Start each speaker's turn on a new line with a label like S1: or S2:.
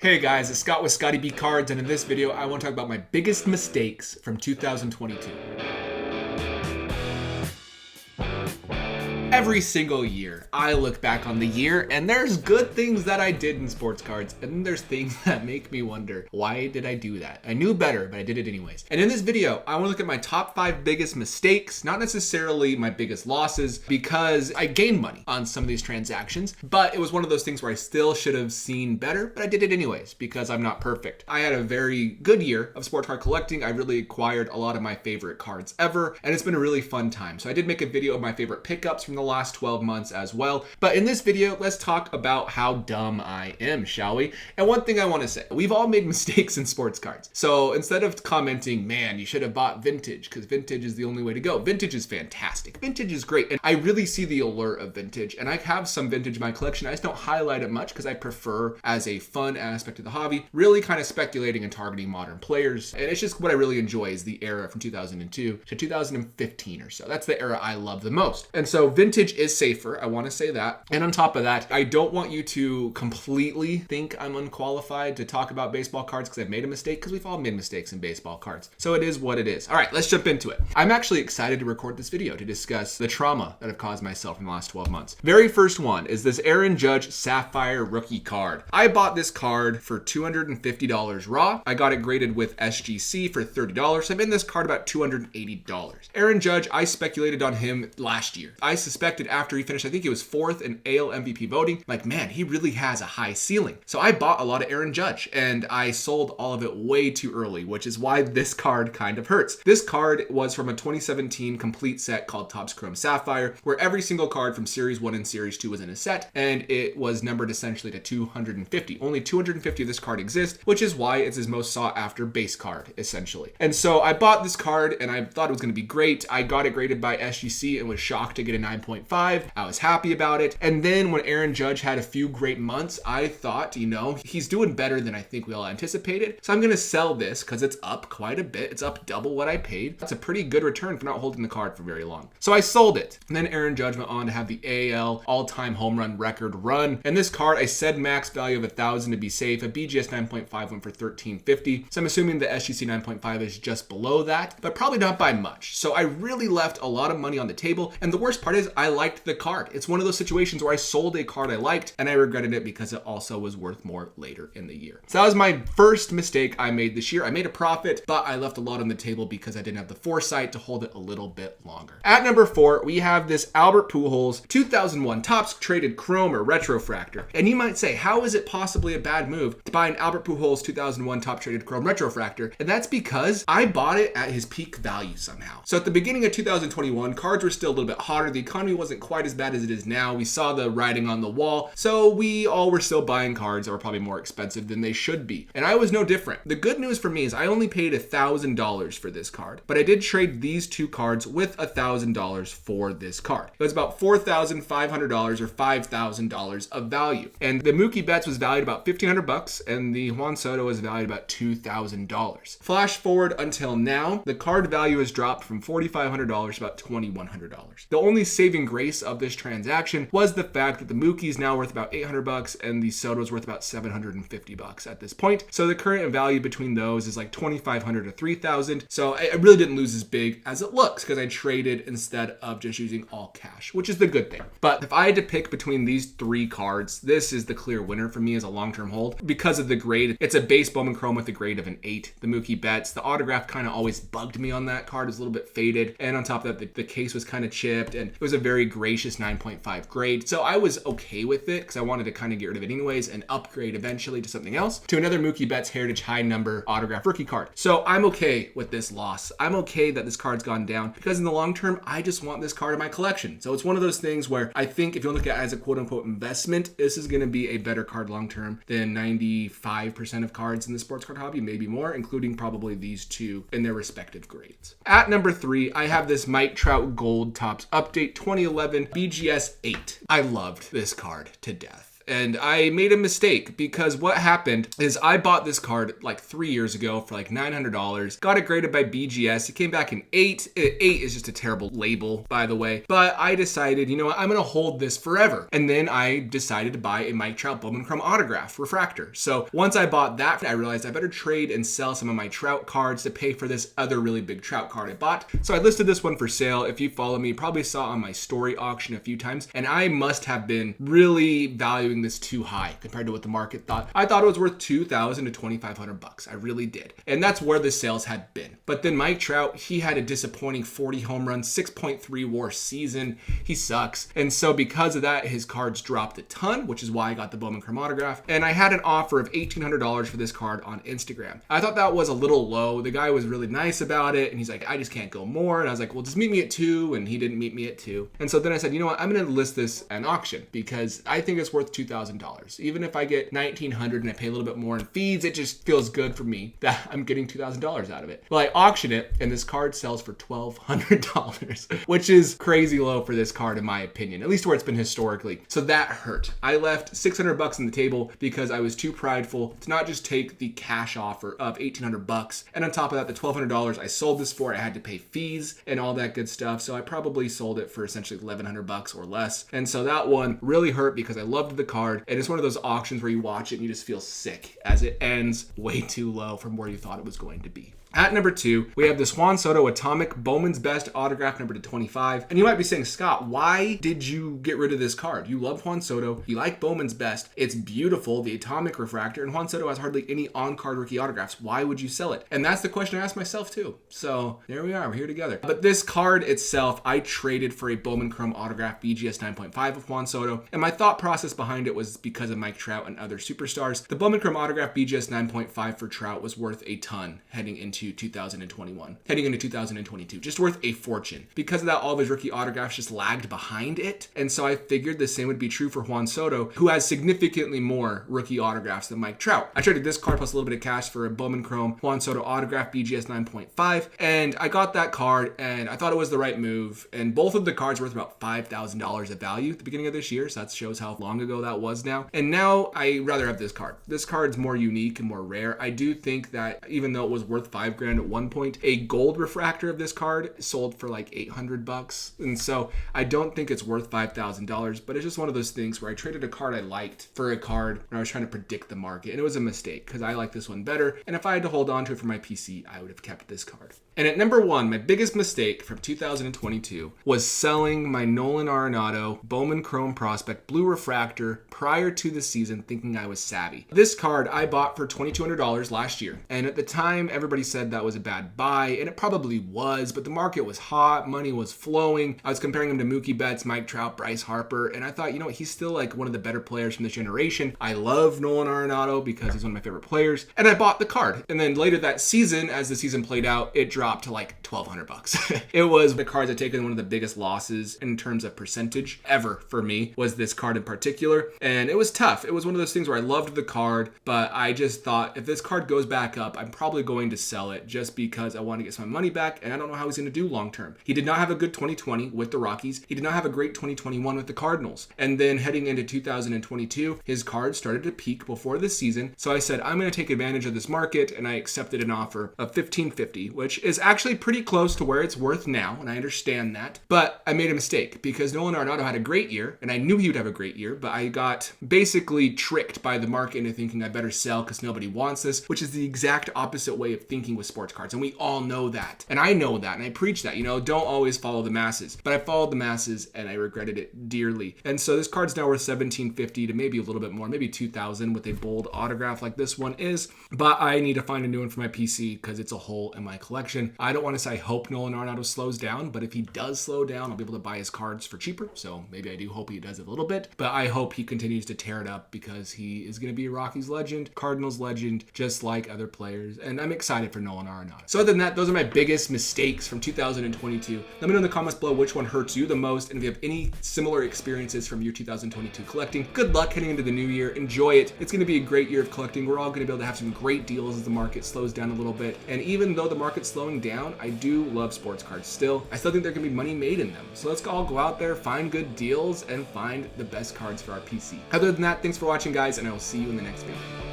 S1: Hey guys, it's Scott with Scottie B Cards, and in this video I want to talk about my biggest mistakes from 2022. Every single year, I look back on the year and there's good things that I did in sports cards, and then there's things that make me wonder, why did I do that? I knew better, but I did it anyways. And in this video, I want to look at my top 5 biggest mistakes, not necessarily my biggest losses, because I gained money on some of these transactions, but it was one of those things where I still should have seen better, but I did it anyways, because I'm not perfect. I had a very good year of sports card collecting. I really acquired a lot of my favorite cards ever, and it's been a really fun time. So I did make a video of my favorite pickups from the last 12 months as well. But in this video, let's talk about how dumb I am, shall we? And one thing I want to say, we've all made mistakes in sports cards. So instead of commenting, man, you should have bought vintage because vintage is the only way to go. Vintage is fantastic. Vintage is great. And I really see the allure of vintage. And I have some vintage in my collection. I just don't highlight it much because I prefer, as a fun aspect of the hobby, really kind of speculating and targeting modern players. And it's just what I really enjoy is the era from 2002 to 2015 or so. That's the era I love the most. And so vintage is safer. I want to say that. And on top of that, I don't want you to completely think I'm unqualified to talk about baseball cards because I've made a mistake, because we've all made mistakes in baseball cards. So it is what it is. All right, let's jump into it. I'm actually excited to record this video to discuss the trauma that I've caused myself in the last 12 months. Very first one is this Aaron Judge Sapphire rookie card. I bought this card for $250 raw. I got it graded with SGC for $30. I'm in this card about $280. Aaron Judge, I speculated on him last year. I suspected after he finished, I think he was 4th in AL MVP voting, like, man, he really has a high ceiling. So I bought a lot of Aaron Judge and I sold all of it way too early, which is why this card kind of hurts. This card was from a 2017 complete set called Topps Chrome Sapphire, where every single card from Series 1 and Series 2 was in a set, and it was numbered essentially to 250. Only 250 of this card exist, which is why it's his most sought after base card, essentially. And so I bought this card and I thought it was going to be great. I got it graded by SGC and was shocked to get a 9.5. I was happy about it. And then when Aaron Judge had a few great months, I thought, he's doing better than I think we all anticipated. So I'm going to sell this because it's up quite a bit. It's up double what I paid. That's a pretty good return for not holding the card for very long. So I sold it. And then Aaron Judge went on to have the AL all-time home run record run. And this card, I said max value of 1,000 to be safe. A BGS 9.5 went for $1,350. So I'm assuming the SGC 9.5 is just below that, but probably not by much. So I really left a lot of money on the table. And the worst part is I liked the card. It's one of those situations where I sold a card I liked and I regretted it because it also was worth more later in the year. So that was my first mistake I made this year. I made a profit, but I left a lot on the table because I didn't have the foresight to hold it a little bit longer. At number 4, we have this Albert Pujols 2001 Topps Traded Chrome or Retrofractor. And you might say, how is it possibly a bad move to buy an Albert Pujols 2001 Topps Traded Chrome Retrofractor? And that's because I bought it at his peak value somehow. So at the beginning of 2021, cards were still a little bit hotter. The economy wasn't quite as bad as it is now. We saw the writing on the wall. So we all were still buying cards that were probably more expensive than they should be. And I was no different. The good news for me is I only paid $1,000 for this card, but I did trade these two cards with $1,000 for this card. It was about $4,500 or $5,000 of value. And the Mookie Betts was valued about $1,500 and the Juan Soto was valued about $2,000. Flash forward until now, the card value has dropped from $4,500 to about $2,100. The only saving grace of this transaction was the fact that the Mookie is now worth about $800 and the Soto is worth about $750 at this point. So the current value between those is like $2,500 to $3,000. So I really didn't lose as big as it looks because I traded instead of just using all cash, which is the good thing. But if I had to pick between these 3 cards, this is the clear winner for me as a long-term hold because of the grade. It's a base Bowman Chrome with a grade of an 8. The Mookie Betts, the autograph kind of always bugged me on that card. It was a little bit faded. And on top of that, the case was kind of chipped and it was a very gracious 9.5 grade. So I was okay with it because I wanted to kind of get rid of it anyways and upgrade eventually to something else, to another Mookie Betts Heritage high number autograph rookie card. So I'm okay with this loss. I'm okay that this card's gone down because in the long term, I just want this card in my collection. So it's one of those things where I think if you look at it as a quote unquote investment, this is going to be a better card long term than 95% of cards in the sports card hobby, maybe more, including probably these two in their respective grades. At number 3, I have this Mike Trout Gold Topps Update 2011 BGS 8. I loved this card to death. And I made a mistake because what happened is I bought this card like 3 years ago for like $900, got it graded by BGS. It came back in 8. 8 is just a terrible label, by the way. But I decided, you know what, I'm going to hold this forever. And then I decided to buy a Mike Trout Bowman Chrome autograph refractor. So once I bought that, I realized I better trade and sell some of my Trout cards to pay for this other really big Trout card I bought. So I listed this one for sale. If you follow me, you probably saw on my story auction a few times. And I must have been really valuing this too high compared to what the market thought. I thought it was worth $2,000 to $2,500. I really did. And that's where the sales had been. But then Mike Trout, he had a disappointing 40 home runs, 6.3 WAR season. He sucks. And so because of that, his cards dropped a ton, which is why I got the Bowman Chrome autograph. And I had an offer of $1,800 for this card on Instagram. I thought that was a little low. The guy was really nice about it. And he's like, I just can't go more. And I was like, well, just meet me at 2. And he didn't meet me at 2. And so then I said, you know what? I'm going to list this at an auction because I think it's worth $2,000. Even if I get $1,900 and I pay a little bit more in fees, it just feels good for me that I'm getting $2,000 out of it. Well, I auction it and this card sells for $1,200, which is crazy low for this card in my opinion, at least where it's been historically. So that hurt. I left $600 on the table because I was too prideful to not just take the cash offer of $1,800. And on top of that, the $1,200 I sold this for, I had to pay fees and all that good stuff. So I probably sold it for essentially $1,100 or less. And so that one really hurt because I loved the card. And it's one of those auctions where you watch it and you just feel sick as it ends way too low from where you thought it was going to be. At number 2, we have this Juan Soto Atomic Bowman's Best autograph number /25. And you might be saying, Scott, why did you get rid of this card? You love Juan Soto. You like Bowman's Best. It's beautiful, the Atomic refractor, and Juan Soto has hardly any on-card rookie autographs. Why would you sell it? And that's the question I asked myself too. So there we are. We're here together. But this card itself, I traded for a Bowman Chrome autograph BGS 9.5 of Juan Soto. And my thought process behind it was because of Mike Trout and other superstars. The Bowman Chrome autograph BGS 9.5 for Trout was worth a ton heading into 2021, heading into 2022, just worth a fortune. Because of that, all of his rookie autographs just lagged behind it. And so I figured the same would be true for Juan Soto, who has significantly more rookie autographs than Mike Trout. I traded this card plus a little bit of cash for a Bowman Chrome Juan Soto autograph BGS 9.5, and I got that card and I thought it was the right move. And both of the cards were worth about $5,000 of value at the beginning of this year, so that shows how long ago that was now. And now I rather have this card. This card's more unique and more rare. I do think that even though it was worth $5,000 at one point, a gold refractor of this card sold for like $800, and so I don't think it's worth $5,000. But it's just one of those things where I traded a card I liked for a card when I was trying to predict the market, and it was a mistake because I like this one better. And if I had to hold on to it for my PC, I would have kept this card. And at number 1, my biggest mistake from 2022 was selling my Nolan Arenado Bowman Chrome Prospect Blue Refractor prior to the season, thinking I was savvy. This card I bought for $2,200 last year, and at the time everybody said that was a bad buy, and it probably was, but the market was hot, money was flowing. I was comparing him to Mookie Betts, Mike Trout, Bryce Harper, and I thought, you know what, he's still like one of the better players from this generation. I love Nolan Arenado because he's one of my favorite players, and I bought the card. And then later that season, as the season played out, it dropped to like $1,200. It was the cards I've taken one of the biggest losses in terms of percentage ever for me, was this card in particular. And it was tough. It was one of those things where I loved the card, but I just thought if this card goes back up, I'm probably going to sell it just because I want to get some money back, and I don't know how he's going to do long term. He did not have a good 2020 with the Rockies. He did not have a great 2021 with the Cardinals. And then heading into 2022, his cards started to peak before the season. So I said, I'm going to take advantage of this market, and I accepted an offer of $1,550, which is actually pretty close to where it's worth now, and I understand that. But I made a mistake because Nolan Arenado had a great year, and I knew he would have a great year, but I got basically tricked by the market into thinking I better sell because nobody wants this, which is the exact opposite way of thinking with sports cards. And we all know that. And I know that, and I preach that, don't always follow the masses. But I followed the masses, and I regretted it dearly. And so this card's now worth $1,750 to maybe a little bit more, maybe $2,000 with a bold autograph like this one is. But I need to find a new one for my PC because it's a hole in my collection. I don't want to say I hope Nolan Arenado slows down, but if he does slow down, I'll be able to buy his cards for cheaper. So maybe I do hope he does it a little bit, but I hope he continues to tear it up because he is going to be a Rockies legend, Cardinals legend, just like other players. And I'm excited for Nolan Arenado. So other than that, those are my biggest mistakes from 2022. Let me know in the comments below which one hurts you the most, and if you have any similar experiences from your 2022 collecting. Good luck heading into the new year. Enjoy it. It's going to be a great year of collecting. We're all going to be able to have some great deals as the market slows down a little bit. And even though the market's slowing down, I do love sports cards still. I still think there can be money made in them. So let's all go out there, find good deals, and find the best cards for our PC. Other than that, thanks for watching, guys, and I will see you in the next video.